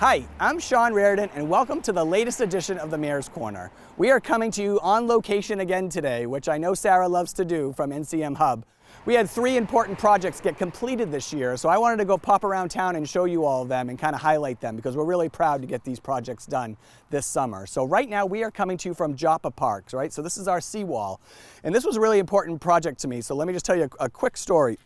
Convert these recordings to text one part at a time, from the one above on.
Hi, I'm Sean Reardon and welcome to the latest edition of the Mayor's Corner. We are coming to you on location again today, which I know Sarah loves to do from NCM Hub. We had 3 important projects get completed this year, so I wanted to go pop around town and show you all of them and kind of highlight them because we're really proud to get these projects done this summer. So right now we are coming to you from Joppa Park, right? So this is our seawall. And this was a really important project to me, so let me just tell you a quick story.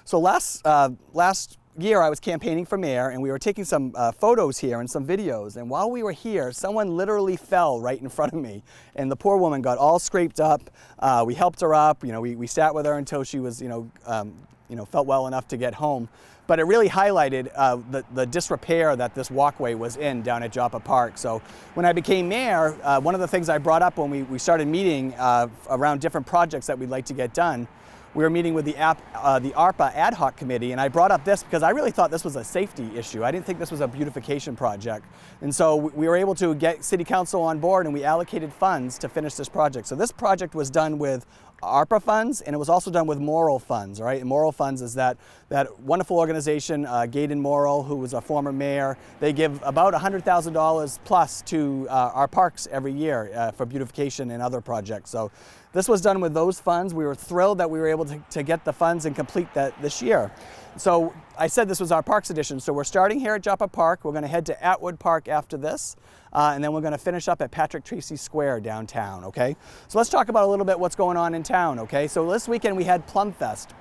So last year I was campaigning for mayor and we were taking some photos here and some videos, and while we were here someone literally fell right in front of me and the poor woman got all scraped up. We helped her up, we sat with her until she was felt well enough to get home, but it really highlighted the disrepair that this walkway was in down at Joppa Park. So when I became mayor, one of the things I brought up when we started meeting around different projects that we'd like to get done, we were meeting with the ARPA ad hoc committee, and I brought up this because I really thought this was a safety issue. I didn't think this was a beautification project. And so we were able to get City Council on board and we allocated funds to finish this project. So this project was done with ARPA funds and it was also done with Morrill funds, right? And Morrill funds is that wonderful organization, Gayden Morrill, who was a former mayor. They give about $100,000 plus to our parks every year for beautification and other projects. So this was done with those funds. We were thrilled that we were able to get the funds and complete that this year. So I said this was our Parks edition. So we're starting here at Joppa Park. We're going to head to Atwood Park after this. And then we're going to finish up at Patrick Tracy Square downtown, okay? So let's talk about a little bit what's going on in town, okay? So this weekend we had Plum Fest.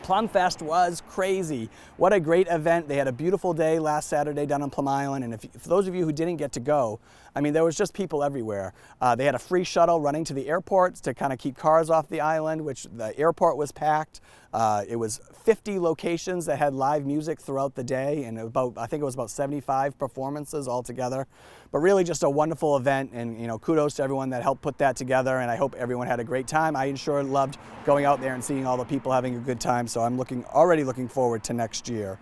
Plum Fest was crazy. What a great event. They had a beautiful day last Saturday down on Plum Island, and for those of you who didn't get to go, I mean, there was just people everywhere. They had a free shuttle running to the airports to kind of keep cars off the island, which the airport was packed. It was 50 locations that had live music throughout the day, and I think it was about 75 performances altogether. But really just a wonderful event, and kudos to everyone that helped put that together, and I hope everyone had a great time. I sure loved going out there and seeing all the people having a good time, so I'm already looking forward to next year.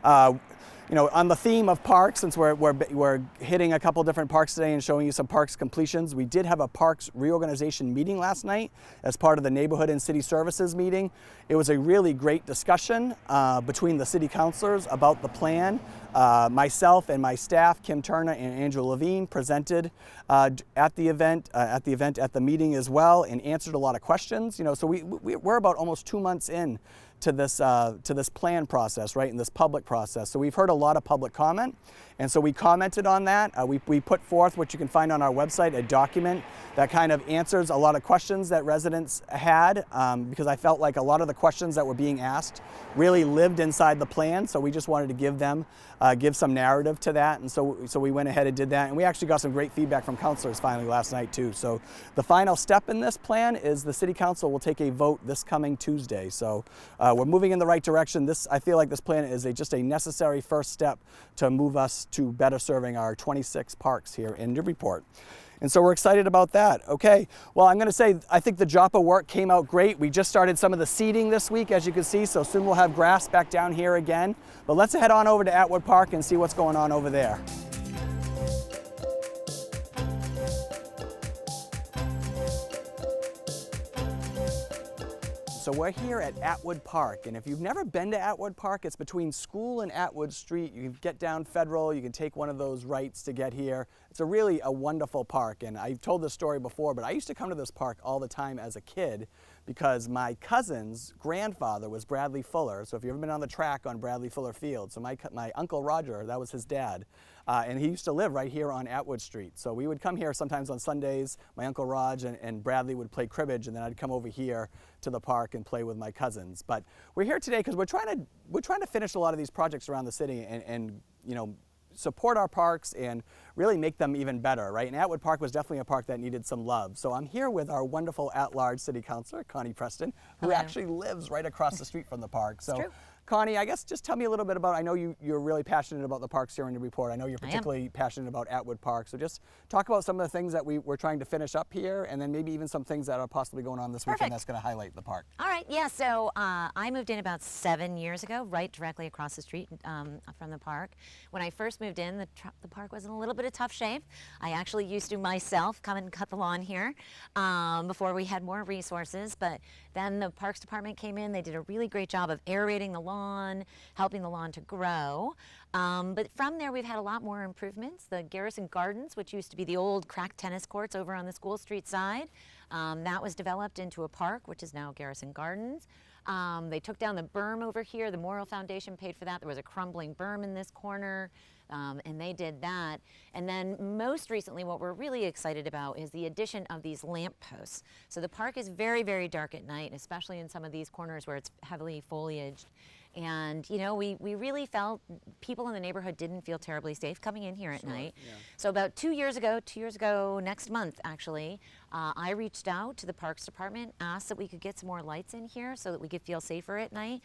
On the theme of parks, since we're hitting a couple different parks today and showing you some parks completions, we did have a Parks Reorganization meeting last night as part of the Neighborhood and City Services meeting. It was a really great discussion between the city councilors about the plan. Myself and my staff, Kim Turner and Andrew Levine, presented at the the meeting as well and answered a lot of questions. So we're about almost 2 months in to this plan process, right, in this public process. So we've heard a lot of public comment, and so we commented on that. We put forth what you can find on our website, a document that kind of answers a lot of questions that residents had, because I felt like a lot of the questions that were being asked really lived inside the plan, so we just wanted to give some narrative to that, and so we went ahead and did that, and we actually got some great feedback from councilors finally last night too. So the final step in this plan is the City Council will take a vote this coming Tuesday. So we're moving in the right direction. I feel like this plan is just a necessary first step to move us to better serving our 26 parks here in Newburyport. And so we're excited about that. Okay, well, I'm going to say I think the Joppa work came out great. We just started some of the seeding this week, as you can see, so soon we'll have grass back down here again. But let's head on over to Atwood Park and see what's going on over there. So we're here at Atwood Park, and if you've never been to Atwood Park, it's between School and Atwood Street. You can get down Federal, you can take one of those rights to get here. It's really a wonderful park, and I've told this story before, but I used to come to this park all the time as a kid because my cousin's grandfather was Bradley Fuller. So if you've ever been on the track on Bradley Fuller Field, so my Uncle Roger, that was his dad. And he used to live right here on Atwood Street. So we would come here sometimes on Sundays. My Uncle Raj and Bradley would play cribbage, and then I'd come over here to the park and play with my cousins. But we're here today because we're trying to finish a lot of these projects around the city and support our parks and really make them even better, right? And Atwood Park was definitely a park that needed some love. So I'm here with our wonderful at-large city councilor, Connie Preston, who actually lives right across the street from the park. So Connie, I guess just tell me a little bit about, I know you're really passionate about the parks here in Newburyport. I know you're particularly passionate about Atwood Park. So just talk about some of the things that we're trying to finish up here, and then maybe even some things that are possibly going on this weekend that's going to highlight the park. All right, yeah, so I moved in about 7 years ago, right directly across the street from the park. When I first moved in, the park was in a little bit of tough shape. I actually used to myself come and cut the lawn here before we had more resources, but then the Parks Department came in. They did a really great job of aerating the lawn lawn, helping the lawn to grow. But from there, we've had a lot more improvements. The Garrison Gardens, which used to be the old cracked tennis courts over on the School Street side, that was developed into a park, which is now Garrison Gardens. They took down the berm over here. The Morrill Foundation paid for that. There was a crumbling berm in this corner. And they did that. And then most recently, what we're really excited about is the addition of these lamp posts. So the park is very, very dark at night, especially in some of these corners where it's heavily foliaged. And, you know, we really felt people in the neighborhood didn't feel terribly safe coming in here at night. Yeah. So about 2 years ago, next month actually, I reached out to the Parks Department, asked that we could get some more lights in here so that we could feel safer at night.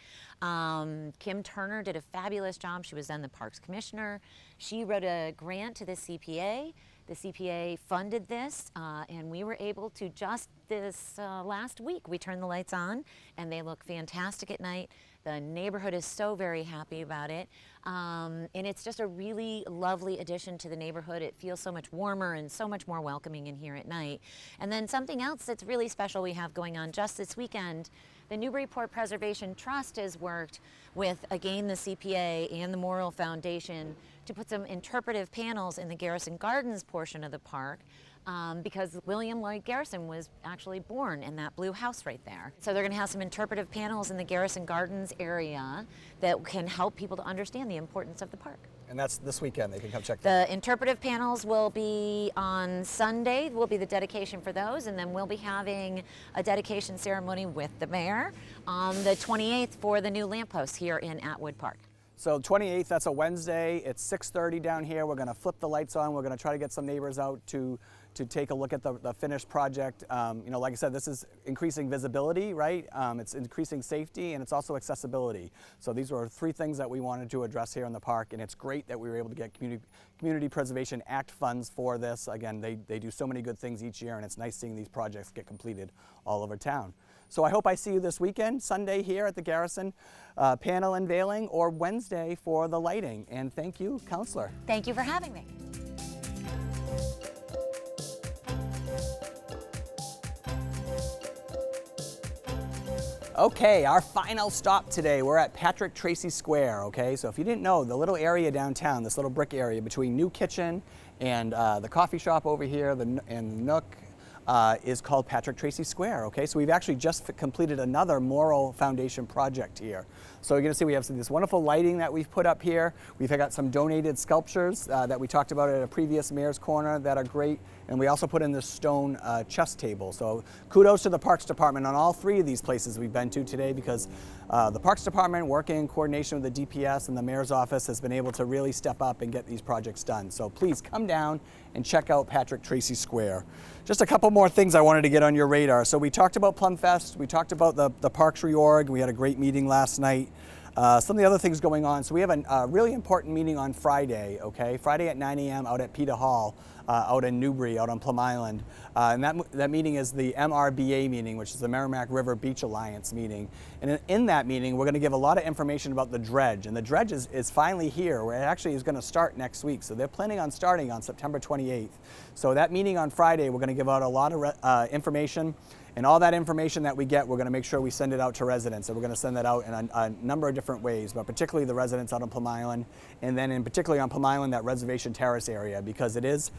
Kim Turner did a fabulous job. She was then the Parks Commissioner. She wrote a grant to the CPA. The CPA funded this, and we were able to just this last week, we turned the lights on, and they look fantastic at night. The neighborhood is so very happy about it, and it's just a really lovely addition to the neighborhood. It feels so much warmer and so much more welcoming in here at night. And then something else that's really special we have going on just this weekend, the Newburyport Preservation Trust has worked with, again, the CPA and the Morrill Foundation to put some interpretive panels in the Garrison Gardens portion of the park, because William Lloyd Garrison was actually born in that blue house right there. So they're going to have some interpretive panels in the Garrison Gardens area that can help people to understand the importance of the park. And that's this weekend. They can come check that. The interpretive panels will be on Sunday, will be the dedication for those, and then we'll be having a dedication ceremony with the mayor on the 28th for the new lampposts here in Atwood Park. So 28th, that's a Wednesday. It's 6:30 down here. We're going to flip the lights on. We're going to try to get some neighbors out to take a look at the finished project. You know, like I said, this is increasing visibility, right? It's increasing safety, and it's also accessibility. So these were three things that we wanted to address here in the park, and it's great that we were able to get Community Preservation Act funds for this. Again, they do so many good things each year, and it's nice seeing these projects get completed all over town. So I hope I see you this weekend, Sunday here at the Garrison panel unveiling, or Wednesday for the lighting. And thank you, Councillor. Thank you for having me. Okay, our final stop today, we're at Patrick Tracy Square, okay? So if you didn't know, the little area downtown, this little brick area between New Kitchen and the coffee shop over here and the Nook, is called Patrick Tracy Square, okay? So we've actually just completed another Morrill Foundation project here. So you're gonna see we have this wonderful lighting that we've put up here. We've got some donated sculptures that we talked about at a previous Mayor's Corner that are great. And we also put in this stone chess table. So kudos to the Parks Department on all three of these places we've been to today, because the Parks Department, working in coordination with the DPS and the Mayor's office, has been able to really step up and get these projects done. So please come down and check out Patrick Tracy Square. Just a couple more things I wanted to get on your radar. So we talked about Plum Fest, we talked about the Parks Reorg, we had a great meeting last night. Some of the other things going on. So we have a really important meeting on Friday, okay? Friday at 9 a.m. out at PITA Hall, out in Newbury, out on Plum Island. And that meeting is the MRBA meeting, which is the Merrimack River Beach Alliance meeting. And in that meeting, we're going to give a lot of information about the dredge. And the dredge is finally here, where it actually is going to start next week. So they're planning on starting on September 28th. So that meeting on Friday, we're going to give out a lot of information. And all that information that we get, we're going to make sure we send it out to residents. So we're going to send that out in a number of different ways, but particularly the residents out on Plum Island, and then particularly on Plum Island, that Reservation Terrace area, because it is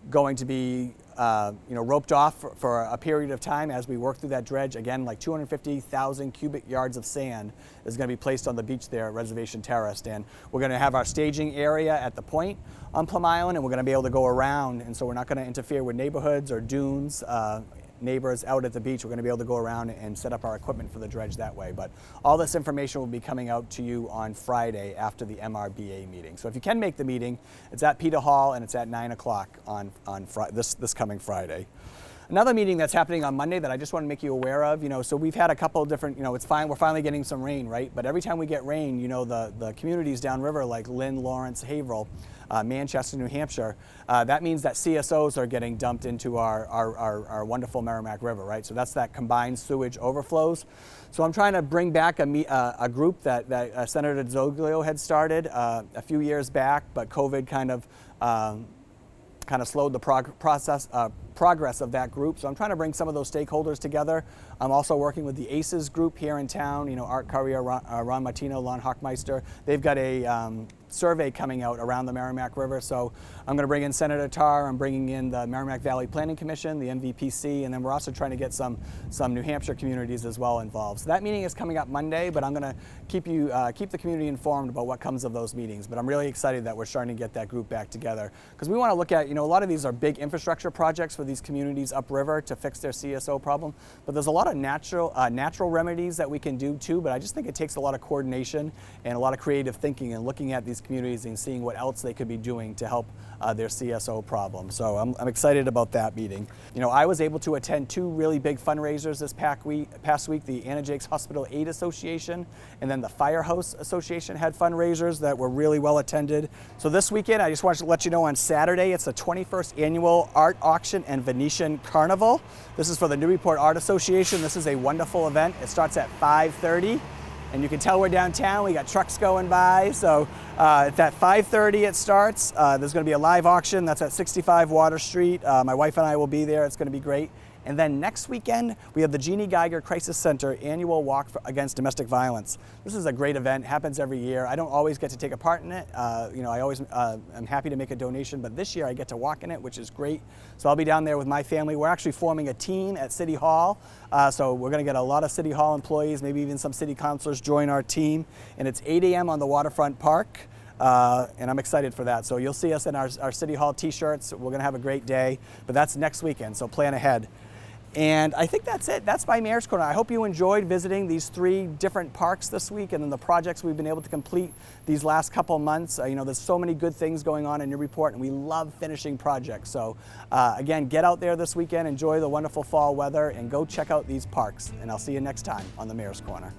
going to be roped off for a period of time as we work through that dredge. Again, like 250,000 cubic yards of sand is going to be placed on the beach there at Reservation Terrace. And we're going to have our staging area at the point on Plum Island, and we're going to be able to go around, and so we're not going to interfere with neighborhoods or dunes. Neighbors out at the beach, we're going to be able to go around and set up our equipment for the dredge that way. But all this information will be coming out to you on Friday after the MRBA meeting. So if you can make the meeting, it's at PITA Hall and it's at 9 o'clock on this coming Friday. Another meeting that's happening on Monday that I just want to make you aware of, so we've had a couple of different, it's fine, we're finally getting some rain, right? But every time we get rain, the communities downriver like Lynn, Lawrence, Haverhill, Manchester, New Hampshire, that means that CSOs are getting dumped into our wonderful Merrimack River, right? So that's that combined sewage overflows. So I'm trying to bring back a group that Senator Zoglio had started a few years back, but COVID kind of kind of slowed the progress of that group. So I'm trying to bring some of those stakeholders together. I'm also working with the ACES group here in town, you know, Art Currier, Ron Martino, Lon Hockmeister. They've got a survey coming out around the Merrimack River. So I'm going to bring in Senator Tarr, I'm bringing in the Merrimack Valley Planning Commission, the MVPC, and then we're also trying to get some New Hampshire communities as well involved. So that meeting is coming up Monday, but I'm going to keep the community informed about what comes of those meetings. But I'm really excited that we're starting to get that group back together, because we want to look at, you know, a lot of these are big infrastructure projects for these communities upriver to fix their CSO problem, but there's a lot of natural remedies that we can do too. But I just think it takes a lot of coordination and a lot of creative thinking and looking at these communities and seeing what else they could be doing to help their CSO problem. So I'm excited about that meeting. You know, I was able to attend two really big fundraisers this past week. The Anna Jakes Hospital Aid Association and then the Firehouse Association had fundraisers that were really well attended. So this weekend, I just wanted to let you know, on Saturday, it's the 21st Annual Art Auction and Venetian Carnival. This is for the Newburyport Art Association. This is a wonderful event. It starts at 5:30. And you can tell we're downtown. We got trucks going by. So at 5:30 it starts. There's going to be a live auction. That's at 65 Water Street. My wife and I will be there. It's going to be great. And then next weekend, we have the Jeannie Geiger Crisis Center annual walk against domestic violence. This is a great event, happens every year. I don't always get to take a part in it. You know, I always am happy to make a donation, but this year I get to walk in it, which is great. So I'll be down there with my family. We're actually forming a team at City Hall. So we're gonna get a lot of City Hall employees, maybe even some city councilors join our team. And it's 8 a.m. on the Waterfront Park. And I'm excited for that. So you'll see us in our City Hall t-shirts. We're gonna have a great day, but that's next weekend, so plan ahead. And I think that's it. That's my Mayor's Corner. I hope you enjoyed visiting these 3 different parks this week and then the projects we've been able to complete these last couple months. You know, there's so many good things going on in Newburyport, and we love finishing projects. So again, get out there this weekend, enjoy the wonderful fall weather, and go check out these parks. And I'll see you next time on the Mayor's Corner.